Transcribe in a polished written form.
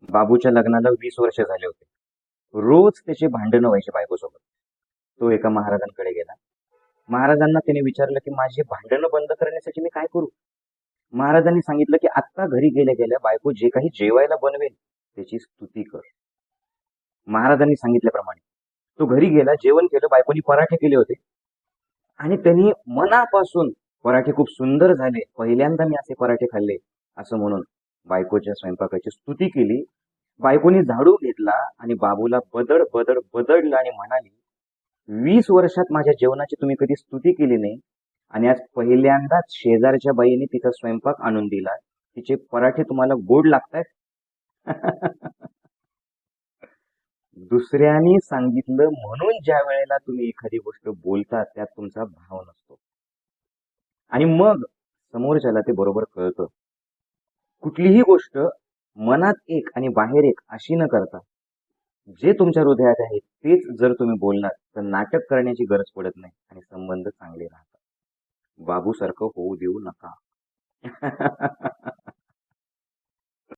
बाबूच्या लग्नाला 20 वर्ष झाले होते. रोज त्याचे भांडणं व्हायचे बायकोसोबत. तो एका महाराजांकडे गेला. महाराजांना त्याने विचारलं की माझे भांडणं बंद करण्यासाठी मी काय करू. महाराजांनी सांगितलं की आत्ता घरी गेल्या गेल्या बायको जे काही जेवायला बनवेल त्याची स्तुती कर. महाराजांनी सांगितल्याप्रमाणे तो घरी गेला, जेवण केलं, बायकोनी पराठे केले होते आणि त्यांनी मनापासून पराठे खूप सुंदर झाले, पहिल्यांदा मी असे पराठे खाल्ले असं म्हणून बायकोच्या स्वयंपाकाची स्तुती केली. बायकोनी झाडू घेतला आणि बाबूला बदड बदड बदडलं आणि म्हणाली, 20 वर्षात माझ्या जेवणाची तुम्ही कधी स्तुती केली नाही आणि आज पहिल्यांदाच शेजारच्या बाईने तिचा स्वयंपाक आणून दिला, तिचे पराठे तुम्हाला गोड लागतायत. दुसऱ्यांनी सांगितलं म्हणून ज्या वेळेला तुम्ही एखादी गोष्ट बोलता त्यात तुमचा भाव नसतो आणि मग समोरच्याला ते बरोबर कळतं. कुठलीही गोष्ट मनात एक आणि बाहेर एक अशी न करता जे तुमच्या हृदयात आहे तेच जर तुम्ही बोललात तर नाटक करण्याची गरज पडत नाही आणि संबंध चांगले राहतात. बाबूसारखं होऊ देऊ नका.